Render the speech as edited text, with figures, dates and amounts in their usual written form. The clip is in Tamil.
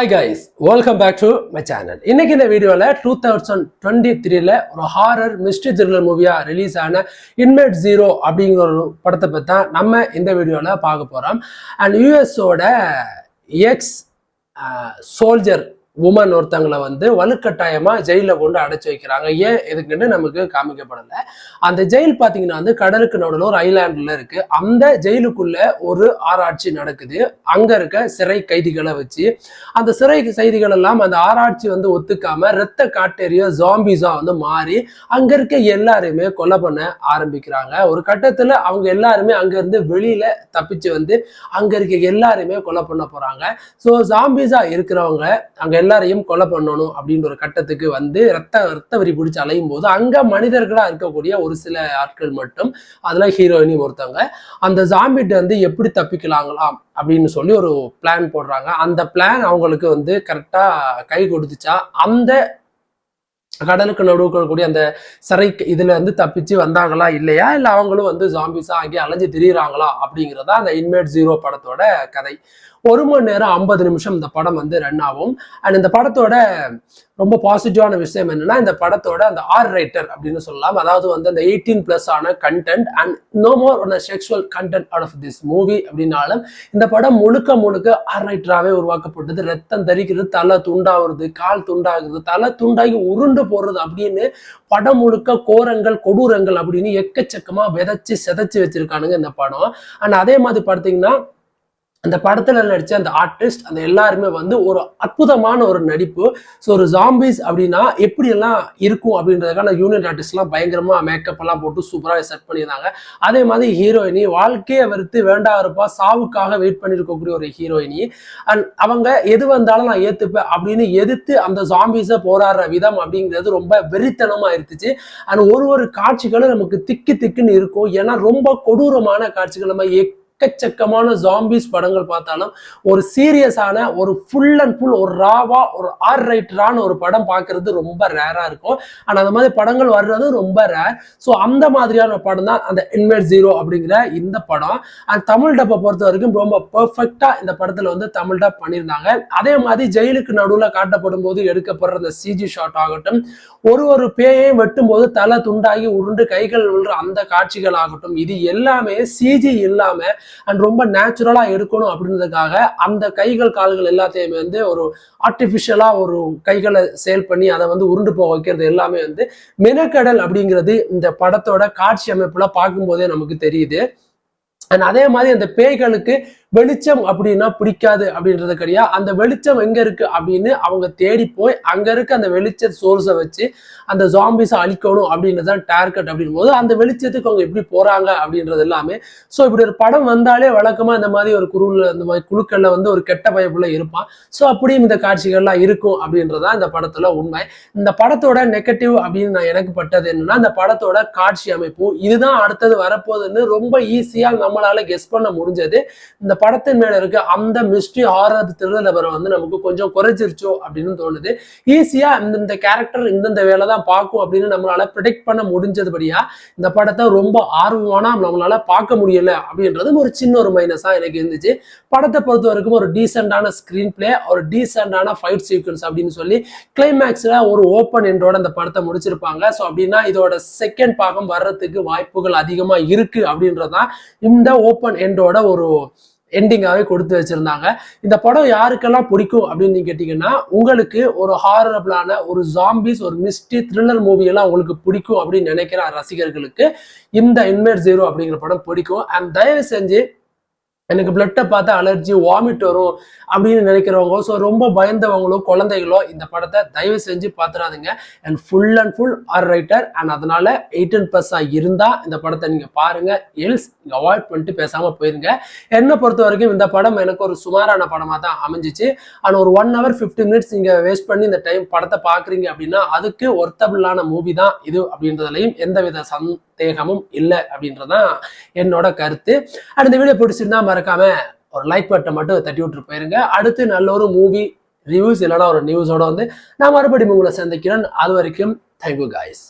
Hi guys, welcome back to my channel. இன்னைக்கு இந்த வீடியோல 2023ல ஒரு ஹாரர் மிஸ்ட்ரி த்ரில்லர் மூவியா ரிலீஸ் ஆன இன்மேட் ஜீரோ அப்படிங்கிற ஒரு படத்தை பத்தி தான் நம்ம இந்த வீடியோல பார்க்க போறோம். அண்ட் யூஎஸோட எக்ஸ் சோல்ஜர் உமன் ஒருத்தங்களை வந்து வலுக்கட்டாயமா ஜெயில கொண்டு அடைச்சு வைக்கிறாங்க. ஏன் எதுக்குன்னு நமக்கு காமிக்கப்படல. அந்த ஜெயில் பாத்தீங்கன்னா வந்து கடலுக்கு நடுவில் ஒரு ஐலாண்டுல இருக்கு. அந்த ஜெயிலுக்குள்ள ஒரு ஆராய்ச்சி நடக்குது. அங்க இருக்க சிறை கைதிகளை வச்சு அந்த சிறை கைதிகள் எல்லாம் அந்த ஆராய்ச்சி வந்து ஒத்துக்காம ரத்த காட்டேரிய ஜாம்பிஸா வந்து மாறி அங்க இருக்க எல்லாருமே கொலை பண்ண ஆரம்பிக்கிறாங்க. ஒரு கட்டத்துல அவங்க எல்லாருமே அங்க இருந்து வெளியில தப்பிச்சு வந்து அங்க இருக்க எல்லாருமே கொலை பண்ண போறாங்க. ஸோ ஜாம்பிஸா இருக்கிறவங்க அங்க எல்லாரையும் கொலை பண்ணணும் அப்படின்ற ஒரு கட்டத்துக்கு வந்து ரத்த வரி பிடிச்சு அலையும் போது அங்க மனிதர்களா இருக்கக்கூடிய ஒரு சில ஆட்கள் மட்டும் அதுல ஹீரோயினி ஒருத்தவங்க அந்த ஜாம்பிட்ட வந்து எப்படி தப்பிக்கலாங்களாம் அப்படின்னு சொல்லி ஒரு பிளான் போடுறாங்க. அந்த பிளான் அவங்களுக்கு வந்து கரெக்டா கை கொடுத்துச்சா அந்த கடலுக்கு நடுவுக்கூடிய அந்த சிறை இதுல இருந்து தப்பிச்சு வந்தாங்களா இல்லையா, இல்ல அவங்களும் வந்து ஜாம்பிஸா ஆகி அலைஞ்சு திரியிறாங்களா அப்படிங்கிறதா அந்த இன்மேட் ஜீரோ படத்தோட கதை. 1 மணி நேரம் 50 நிமிஷம் இந்த படம் வந்து ரன் ஆகும். அண்ட் இந்த படத்தோட ரொம்ப பாசிட்டிவான விஷயம் என்னன்னா, இந்த படத்தோட அந்த ஆர் ரைட்டர் அப்படின்னு சொல்லலாம். அதாவது வந்து அந்த 18+ ஆன content and no more one sexual content out of this movie அப்படின்னாலும் இந்த படம் முழுக்க ஆர் ரைட்டராகவே உருவாக்கப்பட்டது. ரத்தம் தரிக்கிறது, தலை துண்டாகிறது, கால் துண்டாகிறது, தலை துண்டாகி உருண்டு போடுறது அப்படின்னு படம் முழுக்க கோரங்கள் கொடூரங்கள் அப்படின்னு எக்கச்சக்கமா விதைச்சு செதைச்சு வச்சிருக்கானுங்க இந்த படம். அண்ட் அதே மாதிரி பார்த்தீங்கன்னா அந்த படத்துல நடிச்ச அந்த ஆர்டிஸ்ட் அந்த எல்லாருமே வந்து ஒரு அற்புதமான ஒரு நடிப்பு. ஸோ ஒரு ஜாம்பிஸ் அப்படின்னா எப்படி எல்லாம் இருக்கும் அப்படின்றதுக்கான யூனிட் ஆர்டிஸ்ட் எல்லாம் பயங்கரமா மேக்கப் எல்லாம் போட்டு சூப்பராக செட் பண்ணியிருந்தாங்க. அதே மாதிரி ஹீரோயினி வாழ்க்கையை வெறுத்து வேண்டா இருப்பா சாவுக்காக வெயிட் பண்ணிருக்கக்கூடிய ஒரு ஹீரோயினி. அண்ட் அவங்க எது வந்தாலும் நான் ஏத்துப்பேன் அப்படின்னு எதிர்த்து அந்த ஜாம்பிஸை போராடுற விதம் அப்படிங்கிறது ரொம்ப வெறித்தனமா இருந்துச்சு. அண்ட் ஒரு காட்சிகளும் நமக்கு திக்குன்னு இருக்கும். ஏன்னா ரொம்ப கொடூரமான காட்சிகள். நம்ம எக்கச்சக்கமான ஜாம்பிஸ் படங்கள் பார்த்தாலும் ஒரு சீரியஸான ஒரு ஃபுல் அண்ட் ஃபுல் ஒரு ராவா ஒரு ஆர் ரைட்டரான ஒரு படம் பார்க்கறது ரொம்ப ரேரா இருக்கும். ஆனால் அந்த மாதிரி படங்கள் வர்றது ரொம்ப ரேர். ஸோ அந்த மாதிரியான படம் தான் அந்த இன்மேட் ஜீரோ அப்படிங்கிற இந்த படம். அண்ட் தமிழ் டப்பை பொறுத்த வரைக்கும் ரொம்ப பெர்ஃபெக்டா இந்த படத்துல வந்து தமிழ் டப் பண்ணியிருந்தாங்க. அதே மாதிரி ஜெயிலுக்கு நடுவில் காட்டப்படும் போது எடுக்கப்படுற அந்த சிஜி ஷாட் ஆகட்டும், ஒரு பேயையும் வெட்டும் போது தலை துண்டாகி உருண்டு கைகள் விழுற அந்த காட்சிகள் ஆகட்டும், இது எல்லாமே சிஜி இல்லாம அண்ட் ரொம்ப நேச்சுரலா எடுக்கணும் அப்படின்றதுக்காக அந்த கைகள் கால்கள் எல்லாத்தையுமே வந்து ஒரு ஆர்டிபிஷியலா ஒரு கைகளை சேல் பண்ணி அதை வந்து உருண்டு போக வைக்கிறது எல்லாமே வந்து மெனக்கடல் அப்படிங்கிறது இந்த படத்தோட காட்சி அமைப்புல பார்க்கும்போதே நமக்கு தெரியுது. அண்ட் அதே மாதிரி அந்த பேய்களுக்கு வெளிச்சம் அப்படின்னா பிடிக்காது அப்படின்றது கிடையாது. அந்த வெளிச்சம் எங்க இருக்கு அப்படின்னு அவங்க தேடி போய் அங்க இருக்க அந்த வெளிச்ச சோர்ஸை வச்சு அந்த ஜாம்பிஸை அழிக்கணும் அப்படின்றதான் டார்கெட் அப்படின் போது அந்த வெளிச்சத்துக்கு அவங்க எப்படி போறாங்க அப்படின்றது எல்லாமே. ஸோ இப்படி ஒரு படம் வந்தாலே வழக்கமா இந்த மாதிரி ஒரு இந்த மாதிரி குழுக்கள்ல வந்து ஒரு கெட்ட பயப்புல இருப்பான். ஸோ அப்படியும் இந்த காட்சிகள்லாம் இருக்கும் அப்படின்றதான் இந்த படத்துல உண்மை. இந்த படத்தோட நெகட்டிவ் அப்படின்னு நான் எனக்கு பட்டது என்னன்னா, இந்த படத்தோட காட்சி அமைப்பு இதுதான் அடுத்தது வரப்போகுதுன்னு ரொம்ப ஈஸியா நம்மளால கெஸ் பண்ண முடிஞ்சது. இந்த படத்தின் மேல இருக்க அந்த மிஸ்ட்ரி ஹாரர் த்ரில்லர் வந்து நமக்கு கொஞ்சம் குறைஞ்சிருச்சோ அப்படின்னு தோணுது. ஈஸியா இந்த கேரக்டர் இந்தந்த வேலை தான் பார்க்கும் அப்படின்னு நம்மளால ப்ரிடிக்ட் பண்ண முடிஞ்சதுபடியா இந்த படத்தை ரொம்ப ஆர்வமான நம்மளால பார்க்க முடியல அப்படின்றது ஒரு சின்ன ஒரு மைனஸா எனக்கு இருந்துச்சு. படத்தை பொறுத்த வரைக்கும் ஒரு டீசென்டான ஸ்கிரீன் பிளே, ஒரு டீசென்டான ஃபைட் சீக்வன்ஸ் அப்படின்னு சொல்லி கிளைமேக்ஸ்ல ஒரு ஓப்பன் எண்டோட அந்த படத்தை முடிச்சிருப்பாங்க. ஸோ அப்படின்னா இதோட செகண்ட் பாகம் வர்றதுக்கு வாய்ப்புகள் அதிகமா இருக்கு அப்படின்றதான் இந்த ஓப்பன் எண்டோட ஒரு எண்டிங்காவே கொடுத்து வச்சிருந்தாங்க. இந்த படம் யாருக்கெல்லாம் பிடிக்கும் அப்படின்னு நீங்க கேட்டீங்கன்னா, உங்களுக்கு ஒரு ஹாரபிளான ஒரு ஜாம்பிஸ் ஒரு மிஸ்ட்ரி த்ரில்லர் மூவி எல்லாம் உங்களுக்கு பிடிக்கும் அப்படின்னு நினைக்கிற ரசிகர்களுக்கு இந்த இன்மேட் ஜீரோ அப்படிங்கிற படம் பிடிக்கும். அண்ட் தயவு செஞ்சு எனக்கு பிளட்டை பார்த்தா அலர்ஜி வாமிட் வரும் அப்படின்னு நினைக்கிறவங்க, ஸோ ரொம்ப பயந்தவங்களோ குழந்தைகளோ இந்த படத்தை தயவு செஞ்சு பார்த்துடாதுங்க. And full R rated and அதனால 18+ இருந்தா இந்த படத்தை நீங்க பாருங்க. எல்ஸ் நீங்க அவாய்ட் பண்ணிட்டு பேசாம போயிருங்க. என்னை பொறுத்த வரைக்கும் இந்த படம் எனக்கு ஒரு சுமாரான படமா தான் அமைஞ்சிச்சு. ஆனால் ஒரு 1 hour 50 minutes நீங்க வேஸ்ட் பண்ணி இந்த டைம் படத்தை பாக்குறீங்க அப்படின்னா அதுக்கு ஒர்த்தபிளான மூவி தான் இது அப்படின்றதுலையும் எந்தவித சந்தேகமும் இல்லை அப்படின்றதான் என்னோட கருத்து. அண்ட் இந்த வீடியோ பிடிச்சிருந்தா மறக்காம ஒரு லைக் பட்டனை மட்டும் தட்டி விட்டு போயிருங்க. அடுத்து நல்ல ஒரு மூவி ரிவ்யூஸ் இல்லைன்னா ஒரு நியூஸோட வந்து நான் மறுபடியும் உங்களை சந்திக்கிறேன். அது வரைக்கும் தேங்க்யூ காய்ஸ்.